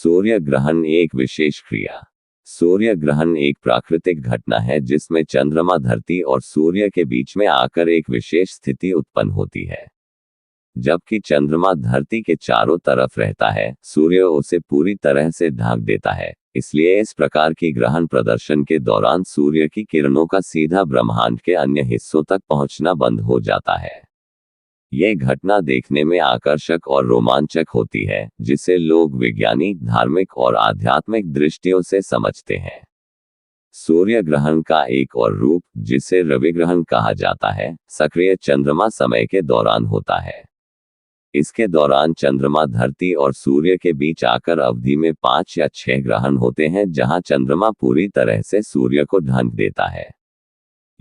सूर्य ग्रहण एक विशेष क्रिया। सूर्य ग्रहण एक प्राकृतिक घटना है जिसमें चंद्रमा धरती और सूर्य के बीच में आकर एक विशेष स्थिति उत्पन्न होती है। जबकि चंद्रमा धरती के चारों तरफ रहता है, सूर्य उसे पूरी तरह से ढक देता है। इसलिए इस प्रकार की ग्रहण प्रदर्शन के दौरान सूर्य की किरणों का सीधा ब्रह्मांड के अन्य हिस्सों तक पहुंचना बंद हो जाता है। यह घटना देखने में आकर्षक और रोमांचक होती है, जिसे लोग वैज्ञानिक, धार्मिक और आध्यात्मिक दृष्टियों से समझते हैं। सूर्य ग्रहण का एक और रूप, जिसे रवि ग्रहण कहा जाता है, सक्रिय चंद्रमा समय के दौरान होता है। इसके दौरान चंद्रमा धरती और सूर्य के बीच आकर अवधि में 5 या 6 ग्रहण होते हैं, जहां चंद्रमा पूरी तरह से सूर्य को ढक देता है।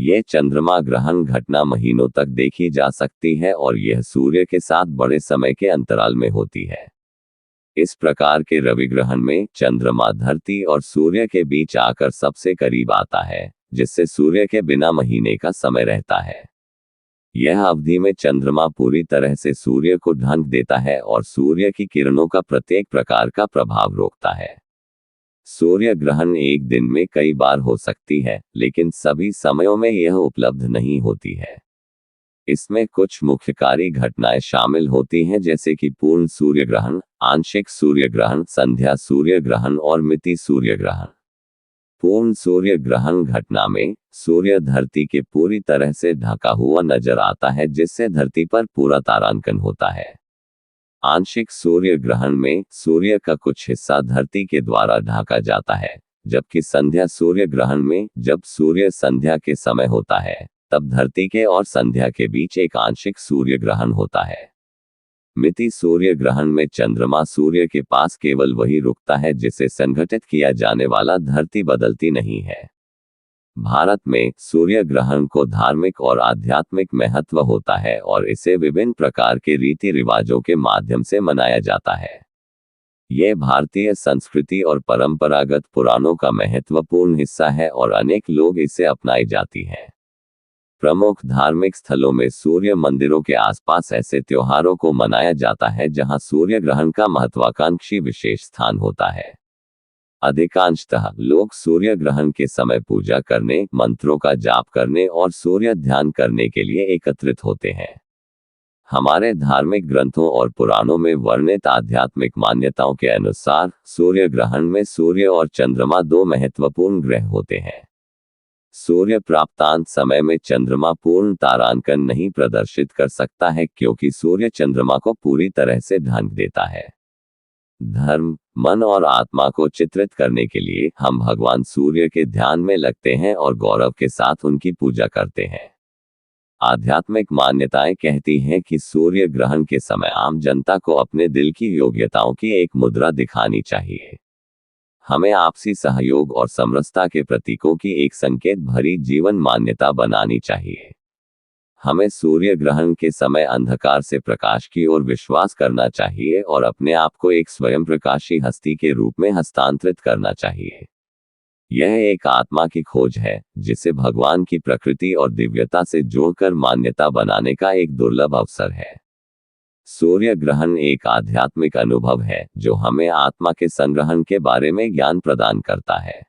यह चंद्रमा ग्रहण घटना महीनों तक देखी जा सकती है और यह सूर्य के साथ बड़े समय के अंतराल में होती है। इस प्रकार के रवि ग्रहण में चंद्रमा धरती और सूर्य के बीच आकर सबसे करीब आता है, जिससे सूर्य के बिना महीने का समय रहता है। यह अवधि में चंद्रमा पूरी तरह से सूर्य को ढक देता है और सूर्य की किरणों का प्रत्येक प्रकार का प्रभाव रोकता है। सूर्य ग्रहण एक दिन में कई बार हो सकती है, लेकिन सभी समयों में यह उपलब्ध नहीं होती है। इसमें कुछ मुख्यकारी घटनाएं शामिल होती हैं, जैसे कि पूर्ण सूर्य ग्रहण, आंशिक सूर्य ग्रहण, संध्या सूर्य ग्रहण और मिति सूर्य ग्रहण। पूर्ण सूर्य ग्रहण घटना में सूर्य धरती के पूरी तरह से ढका हुआ नजर आता है, जिससे धरती पर पूरा तारांकन होता है। आंशिक सूर्य ग्रहण में सूर्य का कुछ हिस्सा धरती के द्वारा ढका जाता है, जबकि संध्या सूर्य ग्रहण में जब सूर्य संध्या के समय होता है, तब धरती के और संध्या के बीच एक आंशिक सूर्य ग्रहण होता है। मिति सूर्य ग्रहण में चंद्रमा सूर्य के पास केवल वही रुकता है जिसे संघटित किया जाने वाला, धरती बदलती नहीं है। भारत में सूर्य ग्रहण को धार्मिक और आध्यात्मिक महत्व होता है और इसे विभिन्न प्रकार के रीति रिवाजों के माध्यम से मनाया जाता है। यह भारतीय संस्कृति और परंपरागत पुराणों का महत्वपूर्ण हिस्सा है और अनेक लोग इसे अपनाई जाती है। प्रमुख धार्मिक स्थलों में सूर्य मंदिरों के आसपास ऐसे त्योहारों को मनाया जाता है जहां सूर्य ग्रहण का महत्वाकांक्षी विशेष स्थान होता है। अधिकांशतः लोग सूर्य ग्रहण के समय पूजा करने, मंत्रों का जाप करने और सूर्य ध्यान करने के लिए एकत्रित होते हैं। हमारे धार्मिक ग्रंथों और पुराणों में वर्णित आध्यात्मिक मान्यताओं के अनुसार सूर्य ग्रहण में सूर्य और चंद्रमा 2 महत्वपूर्ण ग्रह होते हैं। सूर्य प्राप्तांत समय में चंद्रमा पूर्ण तारांकन नहीं प्रदर्शित कर सकता है, क्योंकि सूर्य चंद्रमा को पूरी तरह से ढक देता है। धर्म, मन और आत्मा को चित्रित करने के लिए हम भगवान सूर्य के ध्यान में लगते हैं और गौरव के साथ उनकी पूजा करते हैं। आध्यात्मिक मान्यताएं कहती हैं कि सूर्य ग्रहण के समय आम जनता को अपने दिल की योग्यताओं की एक मुद्रा दिखानी चाहिए। हमें आपसी सहयोग और समरसता के प्रतीकों की एक संकेत भरी जीवन मान्यता बनानी चाहिए। हमें सूर्य ग्रहण के समय अंधकार से प्रकाश की ओर विश्वास करना चाहिए और अपने आप को एक स्वयं प्रकाशी हस्ती के रूप में हस्तांतरित करना चाहिए। यह एक आत्मा की खोज है, जिसे भगवान की प्रकृति और दिव्यता से जोड़कर मान्यता बनाने का एक दुर्लभ अवसर है। सूर्य ग्रहण एक आध्यात्मिक अनुभव है जो हमें आत्मा के संग्रहण के बारे में ज्ञान प्रदान करता है।